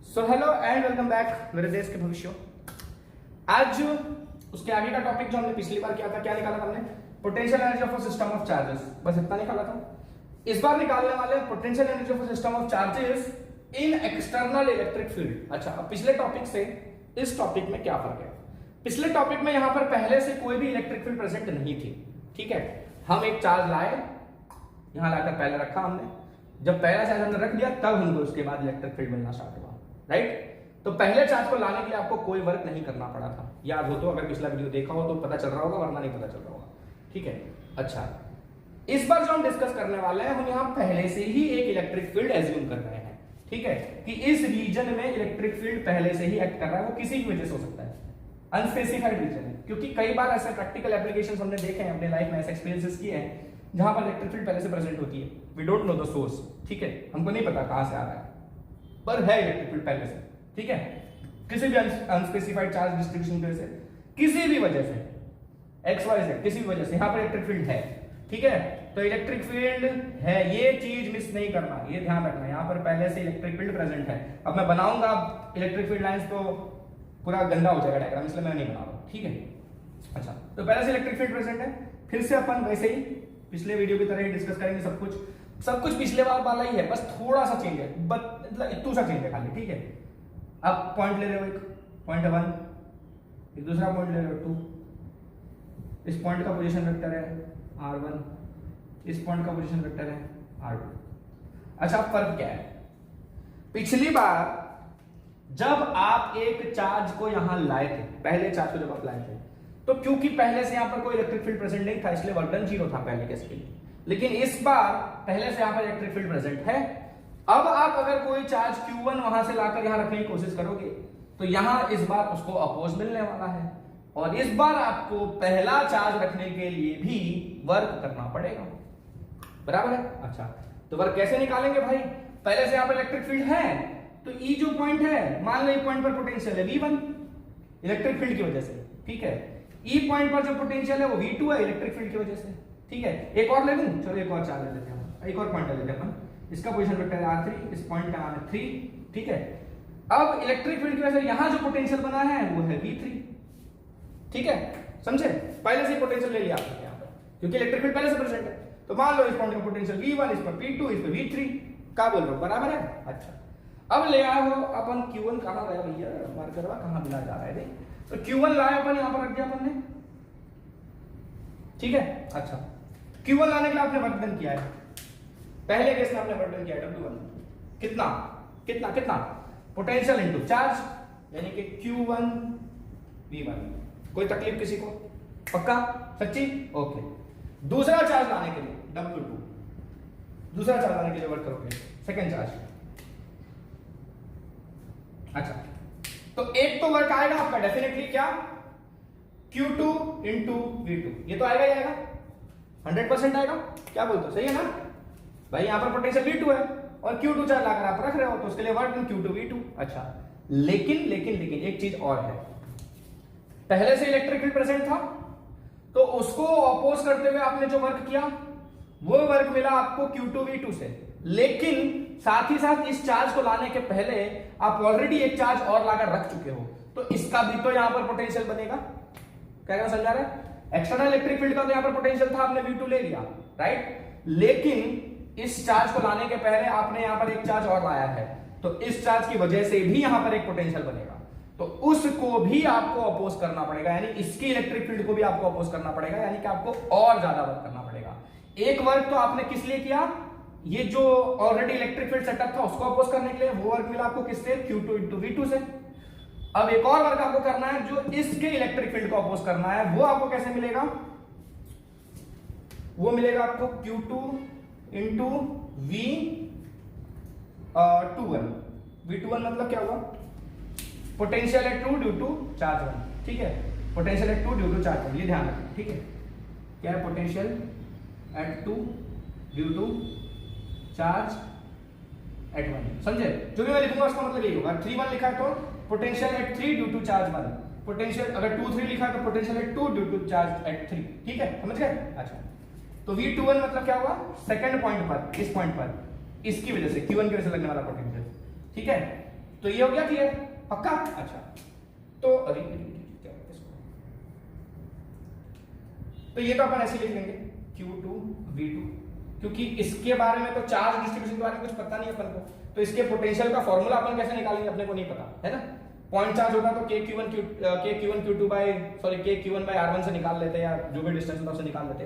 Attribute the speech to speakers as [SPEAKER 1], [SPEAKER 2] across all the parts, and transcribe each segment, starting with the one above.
[SPEAKER 1] So hello and welcome back मेरे देश के भविष्य। आज उसके आगे का टॉपिक जो हमने पिछली बार किया था, क्या निकाला हमने? Potential energy of a system of charges. बस इतना निकाला था। इस बार निकालने वाले हैं potential energy of a system of charges in external electric field. अच्छा, अब पिछले टॉपिक से इस टॉपिक में क्या फर्क है? पिछले टॉपिक में यहां पर पहले से कोई भी इलेक्ट्रिक फील्ड प्रेजेंट नहीं थी। ठीक है, हम एक चार्ज लाए, यहां लाकर पहले रखा हमने। जब पहला चार्ज हमने रख दिया तब हमको उसके बाद इलेक्ट्रिक फील्ड मिलना स्टार्ट हुआ, राइट? तो पहले चार्ज को लाने के लिए आपको कोई वर्क नहीं करना पड़ा था। याद हो तो, अगर पिछला वीडियो देखा हो तो पता चल रहा होगा, वरना नहीं पता चल रहा होगा। ठीक है, अच्छा, इस बार जो हम डिस्कस करने वाले हैं, हम यहां पहले से ही एक इलेक्ट्रिक फील्ड एज्यूम कर रहे हैं। ठीक है, कि इस रीजन में इलेक्ट्रिक फील्ड पहले से ही एक्ट कर रहा है। वो किसी की वजह से हो सकता है, अनस्पेसिफाइड रीजन है, क्योंकि कई बार ऐसे प्रैक्टिकल एप्लीकेशंस हमने देखे हैं अपने लाइफ में, ऐसे एक्सपीरियंसेस किए हैं जहां पर इलेक्ट्रिक फील्ड पहले से प्रेजेंट होती है। We don't know the source. ठीक है, हमको नहीं पता कहां से आ रहा है, पर है इलेक्ट्रिक फील्ड पहले से। ठीक है, किसी भी अनस्पेसिफाइड चार्ज डिस्ट्रीब्यूशन की वजह से, किसी भी वजह से, एक्स वाई जेड, किसी भी वजह से यहां पर इलेक्ट्रिक फील्ड है। ठीक है, तो इलेक्ट्रिक फील्ड है, ये चीज मिस नहीं करना, ये ध्यान रखना। यहां पर पहले से इलेक्ट्रिक फील्ड प्रेजेंट है। अब मैं बनाऊंगा इलेक्ट्रिक फील्ड लाइंस तो पूरा गंदा हो जाएगा डायग्राम, इसलिए मैं नहीं बना रहा। ठीक है, अच्छा, तो पहले से इलेक्ट्रिक फील्ड प्रेजेंट है। फिर से अपन वैसे ही पिछले वीडियो की तरह ही डिस्कस करेंगे। सब कुछ पिछले बार वाला ही है, बस थोड़ा सा चेंज है, मतलब इतना सा चेंज है खाली। ठीक है, आप पॉइंट ले रहे हो, एक पॉइंट 1, एक दूसरा पॉइंट ले रहे हो 2। इस पॉइंट का पोजीशन वेक्टर है r1, इस पॉइंट का पोजीशन वेक्टर है r2। अच्छा, फर्क क्या है? पिछली बार जब आप एक चार्ज को यहां लाए थे, पहले चार्ज को जब आप लाए थे, तो क्योंकि पहले से यहां पर कोई इलेक्ट्रिक फील्ड प्रेजेंट नहीं था, इसलिए वर्क डन 0 था पहले केस के लिए। लेकिन इस बार पहले से यहां पर इलेक्ट्रिक फील्ड प्रेजेंट है। अब आप अगर कोई चार्ज Q1 वहां से लाकर यहां रखने की कोशिश करोगे तो यहां इस बार उसको अपोज मिलने वाला है, और इस बार आपको पहला चार्ज रखने के लिए भी वर्क करना पड़ेगा। बराबर है? अच्छा, तो वर्क कैसे निकालेंगे भाई? पहले से यहां पर इलेक्ट्रिक फील्ड है, तो ई जो पॉइंट है, मान लो पॉइंट पर पोटेंशियल है V1 इलेक्ट्रिक फील्ड की वजह से। ठीक है, ई पॉइंट पर जो पोटेंशियल है वो V2 है इलेक्ट्रिक फील्ड की वजह से। ठीक है, एक और ले लूं, चलो एक और चार्ज ले लेते हैं, एक और पॉइंट ले लेते हैं। इसका पोजीशन वेक्टर है r3, इस पॉइंट का नाम है 3। ठीक है, अब इलेक्ट्रिक फील्ड की वजह से यहां जो पोटेंशियल बना है वो है V3। ठीक है, समझे? पहले से ही पोटेंशियल ले लिया आपने यहां पर, क्योंकि इलेक्ट्रिक फील्ड पहले से प्रेजेंट है। तो मान लो इस पॉइंट का पोटेंशियल V1, इस पर V2, इस पर V3। क्या बोल रहा हूं, बराबर है? अच्छा, अब ले आए हो अपन Q1, कहां गया भैया मार्करवा, कहां मिला जा रहा है? तो Q1 लाए अपन, यहां पर रख दिया अपन ने। ठीक है, अच्छा, Q1 लाने के लिए आपने वर्क डन किया है। पहले केस में आपने वर्क डन किया है W1, कितना कितना कितना? पोटेंशियल इनटू चार्ज, यानी कि Q1 V1। कोई तकलीफ किसी को? पक्का? सच्ची? ओके। दूसरा चार्ज लाने के लिए W2, दूसरा चार्ज लाने के लिए वर्क करोगे, सेकंड चार्ज। अच्छा, तो एक तो वर्क आएगा आपका डेफिनेटली, क्या? Q2 इंटू V2, ये तो आएगा ही आएगा, 100% आएगा। क्या बोलते हो, सही है ना भाई? यहां पर पोटेंशियल V2 है और Q2 चार्ज लाकर आप रख रहे हो, तो उसके लिए वर्क Q2 V2। अच्छा, लेकिन लेकिन लेकिन एक चीज और है, पहले से इलेक्ट्रिक फील्ड प्रेजेंट था, तो उसको अपोज करते हुए आपने जो वर्क किया वो वर्क मिला आपको Q2 V2 से। लेकिन साथ ही साथ इस चार्ज को लाने के पहले आप ऑलरेडी एक चार्ज और लाकर रख चुके हो, तो इसका भी तो यहां पर पोटेंशियल बनेगा। क्या समझा रहा है? एक्सटर्नल इलेक्ट्रिक फील्ड का तो यहां पर पोटेंशियल था, आपने V2 ले लिया, राइट? लेकिन इस चार्ज को लाने के पहले आपने यहां पर एक चार्ज और लाया है, तो इस चार्ज की वजह से भी यहां पर एक पोटेंशियल बनेगा, तो उसको भी आपको अपोज करना पड़ेगा, यानी इसकी इलेक्ट्रिक फील्ड को भी आपको अपोज करना पड़ेगा, यानी कि आपको और ज्यादा वर्क करना पड़ेगा। एक वर्क तो आपने किस लिए किया? ये जो ऑलरेडी इलेक्ट्रिक फील्ड सेटअप था उसको अपोज करने के लिए, वो वर्क मिला आपको किससे? Q2 इंटू V2 से। अब एक और वर्क आपको करना है जो इसके इलेक्ट्रिक फील्ड को अपोज करना है, वो आपको कैसे मिलेगा? वो मिलेगा आपको Q2 इंटू V21। V21 मतलब क्या हुआ? Potential at 2 due to charge 1। ठीक है, potential at 2 due to charge 1, ये ध्यान रखना। ठीक है, क्या है? Potential at 2 due to charge at 1। समझे? जो भी मैं लिखूंगा उसका मतलब यही होगा। 3-1 लिखा है तो potential at 3 due to charge 1, potential अगर 2-3 लिखा है तो potential at 2 due to charge at 3। ठीक है, समझ गए? अच्छा, तो V21 मतलब क्या हुआ? सेकंड पॉइंट पर, इस पॉइंट पर, इसकी वजह से Q1 की वजह से लगने वाला पोटेंशियल। ठीक है, तो ये हो गया क्लियर, पक्का? अच्छा, तो अरे क्या होता है इसको, तो ये तो अपन ऐसे लिख लेंगे Q2 V2, क्योंकि इसके बारे में तो चार्ज डिस्ट्रीब्यूशन के बारे में कुछ पता नहीं अपन को, तो इसके पोटेंशियल का फॉर्मूला अपन कैसे निकालेंगे अपने को नहीं पता है ना। पॉइंट चार्ज होता तो K Q1 by R1 से निकाल लेते या जो भी डिस्टेंस होता उससे निकाल लेते,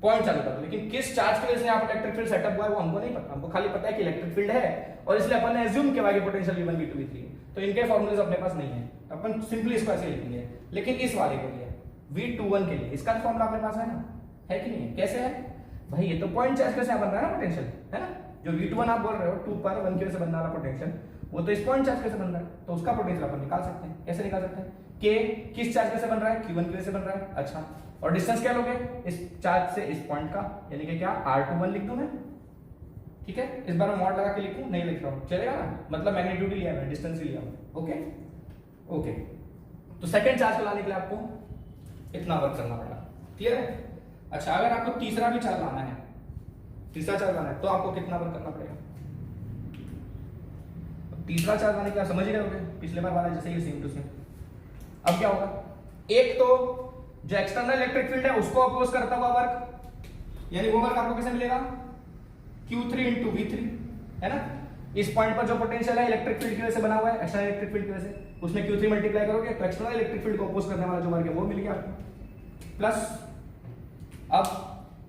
[SPEAKER 1] पॉइंट चार्ज होता। लेकिन किस चार्ज की वजह से यहाँ पर इलेक्ट्रिक फील्ड सेटअप हुआ है वो हमको नहीं पता, हमको खाली पता है कि इलेक्ट्रिक फील्ड है और इसलिए अपन ने एज्यूम किया कि पोटेंशियल V1 V2 V3, तो इनके फॉर्मूलेज अपने पास नहीं है, अपन सिंपली इसको ऐसे लिखेंगे। लेकिन इस वाले के लिए V21 के लिए इसका फॉर्मूला अपने पास है ना, है कि नहीं है? कैसे है भाई, ये तो पॉइंट चार्ज के साथ बन रहा है ना पोटेंशियल, है ना। जो V21 आप बोल रहे हो 2 पर 1 की वजह से बनने वाला पोटेंशियल, वो तो इस पॉइंट चार्ज के से बन रहा है, तो उसका पोटेंशियल अपन निकाल सकते हैं। कैसे निकाल सकते हैं? K किस चार्ज के से बन रहा है? Q1 की वजह से बन रहा है। अच्छा, और डिस्टेंस क्या लोगे इस चार्ज से इस पॉइंट का, यानी कि क्या R21 लिख दूं मैं, ठीक है। इस बार मैं मॉड लगा के लिखूं, नहीं लिख रहा हूं, चलेगा ना, मतलब मैग्नीट्यूड ही लिया मैंने, डिस्टेंस ही लिया ओके ओके। तो सेकंड चार्ज को लाने के लिए आपको इतना वर्क करना पड़ेगा, क्लियर है। अच्छा, अगर आपको तीसरा भी चार्ज लाना है, तीसरा चार्ज लाना है, तो आपको कितना वर्क करना पड़ेगा? तीसरा चार्ज लाने के लिए समझ ही रहे होगे, पिछले बार वाला जैसे ही सेम टू सेम। अब क्या होगा, एक तो जो एक्सटर्नल इलेक्ट्रिक फील्ड है उसको अपोज करता हुआ वर्क, यानी वो वर्क आपको कैसे मिलेगा? Q3 into V3, है ना। इस पॉइंट पर जो पोटेंशियल है इलेक्ट्रिक फील्ड की वजह से बना हुआ है, एक्सटर्नल इलेक्ट्रिक फील्ड की वजह से, उसमें Q3 मल्टीप्लाई करोगे तो एक्सटर्नल इलेक्ट्रिक फील्ड को अपोज करने वाला जो वर्क है वो मिल गया आपको। प्लस अब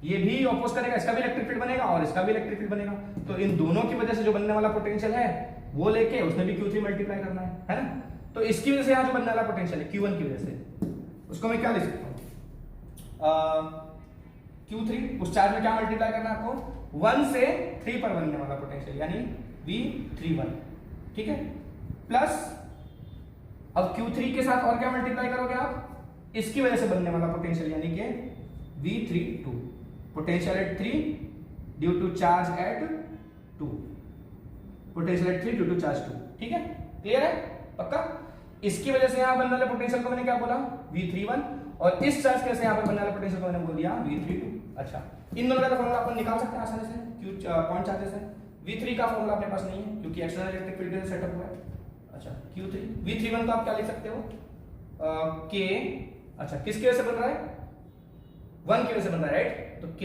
[SPEAKER 1] ये भी अपोज करेगा, इसका भी इलेक्ट्रिक फील्ड बनेगा और इसका भी इलेक्ट्रिक फील्ड बनेगा, तो इन दोनों की वजह से जो बनने वाला पोटेंशियल है वो लेके उसमें भी Q3 मल्टीप्लाई करना है ना। तो इसकी वजह से यहाँ जो बनने वाला पोटेंशियल है Q1 की वजह से, उसको मैं क्या लिख सकता हूँ? Q3, उस चार्ज में क्या मल्टीप्लाई करना है आपको? 1 से 3 पर बनने वाला पोटेंशियल, यानी V31, ठीक है। प्लस अब Q3 के साथ और क्या मल्टीप्लाई करोगे आप? इसकी वजह से बनने वाला पोटेंशियल, यानी कि V32, potential at 3 due to charge at 2, potential at 3 due to charge 2, ठीक है, क्लियर है, पक्का। इसकी वजह से यहां बनने वाले पोटेंशियल को मैंने क्या बोला? V31, और इस चार्ज के से यहां पर बनने वाले पोटेंशियल को मैंने बोल दिया V32। अच्छा, इन दोनों का फॉर्मूला अपन निकाल सकते हैं आसानी से, Q पॉइंट चार्जेस है। V3 का फॉर्मूला अपने पास नहीं है क्योंकि एक्सटर्नल इलेक्ट्रिक फील्ड से सेटअप हुआ है। अच्छा, Q3 V31 को आप क्या लिख सकते हो? K, अच्छा किसकी वजह से बन रहा है? 1 की वजह से बन रहा है, राइट। तो K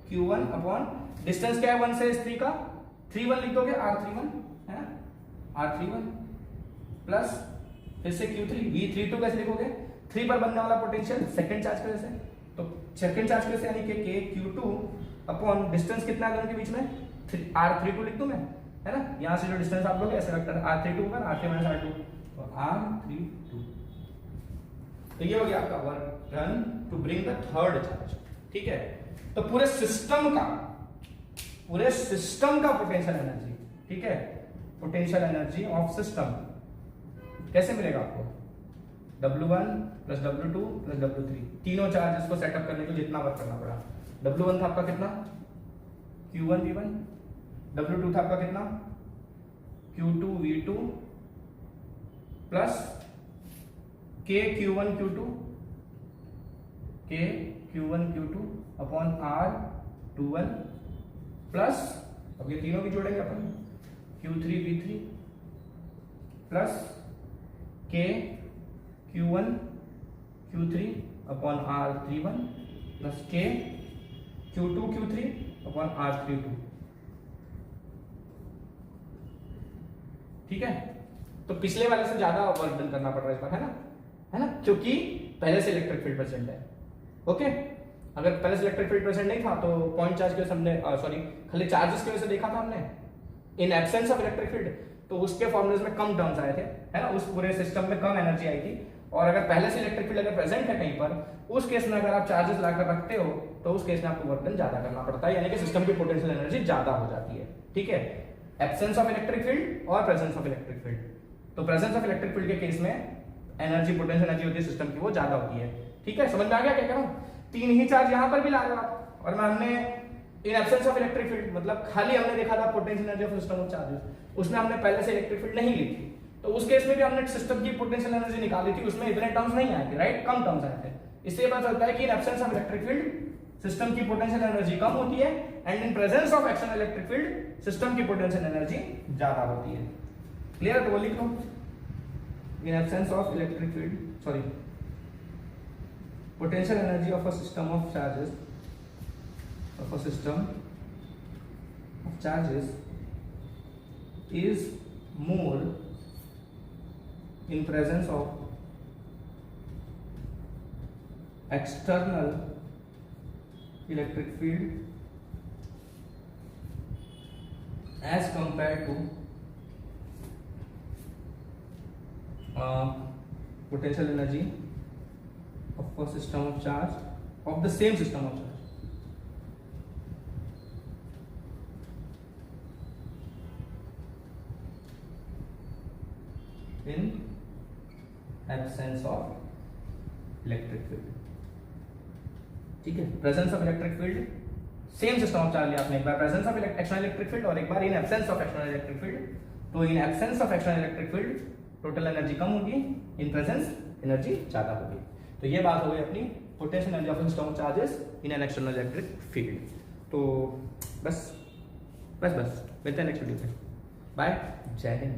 [SPEAKER 1] Q1 अपॉन डिस्टेंस क्या है 1 से 3 का, 31 लिख दोगे, R31 है ना, R31 प्लस फिर से Q3, V32 कैसे लिखोगे? 3 पर बनने वाला पोटेंशियल सेकंड चार्ज की वजह से, तो सेकंड चार्ज की वजह से यानी कि K Q2 अपॉन डिस्टेंस कितना है दोनों के बीच में? R32 लिख दूं मैं, है ना। यहां से जो डिस्टेंस आप लोगे ऐसे वेक्टर R32 पर R3 - R2, तो R32, तो ये हो गया आपका work done to bring the third charge, ठीक है। तो पूरे सिस्टम का पोटेंशियल एनर्जी, ठीक है, पोटेंशियल एनर्जी ऑफ सिस्टम कैसे मिलेगा आपको? W1 plus W2 plus W3, तीनों चार्जेस को सेटअप करने के लिए जितना वर्क करना पड़ा। W1 था आपका कितना? Q1 V1, W2 था आपका कितना? Q2 V2 plus K Q1 Q2, K Q1 Q2 upon R21 plus, अब ये तीनों भी जोड़ेंगे अपन, Q3 V3 plus K Q1 Q3 upon R31 plus K Q2 Q3 upon R32, ठीक है। तो पिछले वाले से ज्यादा वर्क डन करना पड़ रहा है इस बार, है ना, क्योंकि पहले से इलेक्ट्रिक फील्ड प्रेजेंट है। ओके, अगर पहले से इलेक्ट्रिक फील्ड प्रेजेंट नहीं था तो पॉइंट चार्ज की वजह से हमने खाली चार्जेस की वजह से देखा था हमने, इन एब्सेंस ऑफ इलेक्ट्रिक फील्ड, तो उसके फॉर्मूलेज में कम टर्म्स आए थे, है ना, उस पूरे सिस्टम में कम एनर्जी आई थी। और अगर पहले से इलेक्ट्रिक फील्ड अगर प्रेजेंट है कहीं पर, उस केस में अगर आप चार्जेस लाकर रखते हो तो उस केस में आपको वर्क डन ज्यादा करना पड़ता है, यानी कि सिस्टम की पोटेंशियल एनर्जी ज्यादा हो जाती है, ठीक है। एब्सेंस ऑफ इलेक्ट्रिक फील्ड और प्रेजेंस ऑफ इलेक्ट्रिक फील्ड, तो प्रेजेंस ऑफ इलेक्ट्रिक फील्ड के केस में एनर्जी, पोटेंशियल एनर्जी होती है सिस्टम की, वो ज्यादा होती है, ठीक है। समझ में आ गया क्या कह रहा हूं? तीन ही चार्ज यहां पर भी ला रहे हो आप, और मैं हमने इन एब्सेंस ऑफ इलेक्ट्रिक फील्ड मतलब खाली हमने देखा था potential energy of system of charges, उसमें हमने पहले से इलेक्ट्रिक फील्ड नहीं ली थी, तो उस केस में भी हमने सिस्टम की पोटेंशियल एनर्जी निकाली थी, उसमें इतने टर्म्स नहीं आए थे, राइट, कम टर्म्स आए थे। इससे पता चलता है कि in absence of electric field system की पोटेंशियल एनर्जी कम होती है, and in presence of external electric field system की पोटेंशियल एनर्जी ज्यादा होती है। क्लियर है? तो वो लिख लो, in absence of electric field, sorry, potential energy of a system of charges, of a system of charges is more in presence of external electric field as compared to potential energy of a system of charge of the same system of charge. In absence of electric field. ठीक है, presence of electric field, same system of charge लिया आपने, एक बार presence of external electric field और एक बार in absence of external electric field. तो in absence of external electric field total energy कम होगी, इन प्रेजेंस एनर्जी ज्यादा होगी। तो ये बात हो गई अपनी potential energy of system of charges in an external electric field. तो बस मिलते हैं नेक्स्ट वीडियो में। बाय, जय हिंद।